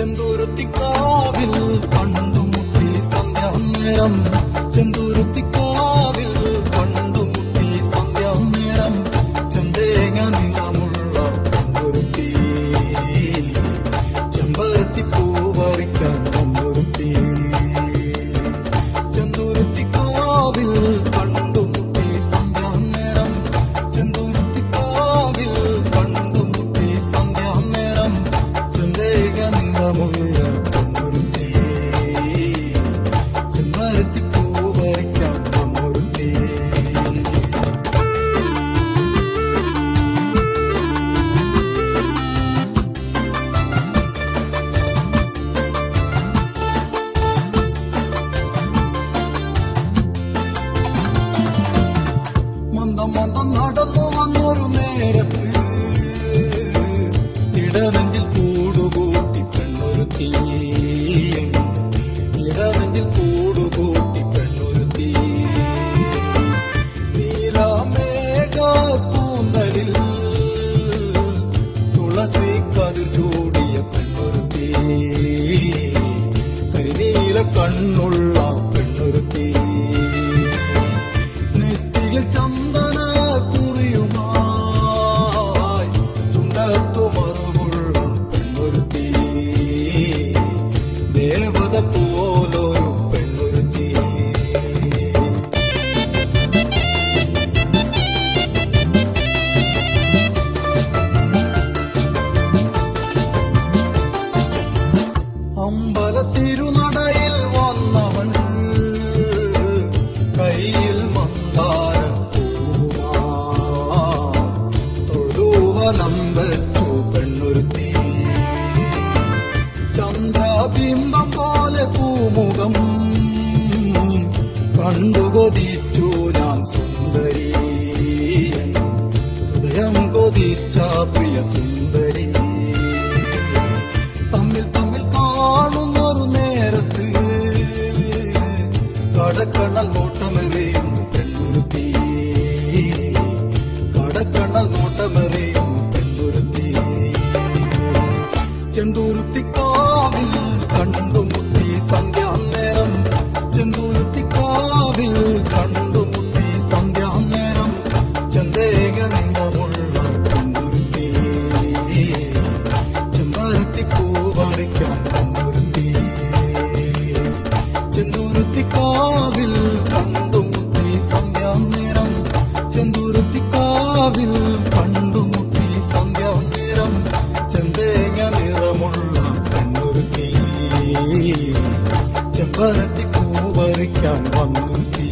ചെന്തുരുത്തിക്കാവിൽ കണ്ടുമുട്ടി സന്ധ്യാനേരം ചെന്തുരുത്തിക്കാവിൽ കണ്ടുമുട്ടി സന്ധ്യാനേരം ചെന്തേങ്ങ നിറമുള്ള പൊന്നൊരുത്തി ചെമ്പരത്തി പൂവറിക്കാൻ പൊന്നൊരുത്തി ചെന്തുരുത്തിക്കാവിൽ കണ്ടുമുട്ടി സന്ധ്യാനേരം ചെന്തുരുത്തിക്കാവിൽ കണ്ടുമുട്ടി സന്ധ്യാനേരം ചെന്തേങ്ങ നിറമുള്ള പൊന്നൊരുത്തി ചെമ്പരത്തി പൂവറിക്കാൻ പൊന്നൊരുത്തി മന്ദം മന്ദം നടന്നു വന്നൊരു നേരത്ത് ഇടനെഞ്ചിൽ കൂടുകൂട്ടി പെണ്ണൊരുത്തി ഇടനെഞ്ചിൽ കൂടുകൂട്ടി പെണ്ണൊരുത്തി നീലാമേഘ കൂന്തലിൽ തുളസി കതിർ ചൂടിയ പെണ്ണൊരുത്തി കരിനീല കണ്ണുള്ള പെണ്ണൊരുത്തി നെറ്റിയിൽ ചന്ദന കുറിയുമായി ചുണ്ടത്തു മറുകുള്ള പെണ്ണൊരുത്തി ദേവത പോലൊരു പെണ്ണൊരുത്തി അമ്പലത്തിരുനടയിൽ വന്നവൻ കയ്യിൽ മന്ദാര തൊഴുവലം വെച്ചു പെണ്ണൊരുത്തി ചന്ദ്രബിംബം പോലെ പൂമുഖം കണ്ടുകൊതിച്ചു ഞാൻ സുന്ദരി ഹൃദയം കൊതിച്ച പ്രിയ സുന്ദരി തമ്മിൽ തമ്മിൽ കാണുന്നൊരു നേരത്ത് കടക്കണ്ണൽ നോട്ടമെറിയുന്നു പെണ്ണൊരുത്തി കടക്കണ്ണൽ നോട്ടമെറിയുന്നു പെണ്ണൊരുത്തി ചെന്തുരുത്തിക്കാവിൽ കണ്ടുമുട്ടി സന്ധ്യാനേരം ചെന്തുരുത്തിക്കാവിൽ കണ്ടുമുട്ടി സന്ധ്യാനേരം ചെന്തേക നിറമുള്ള പെണ്ണൊരുത്തി ചെമ്പരത്തി പൂവറിക്കാൻ പെണ്ണൊരുത്തി ചെന്തുരുത്തിക്കാവിൽ കണ്ടുമുട്ടി സന്ധ്യാനേരം ചെന്തുരുത്തിക്കാവിൽ കണ്ടുമുട്ടി സന്ധ്യാനേരം ചെന്തേങ്ങ നിറമുള്ള പെണ്ണൊരുത്തി ചെമ്പരത്തി പൂവറിക്കാൻ വന്നൊരുത്തി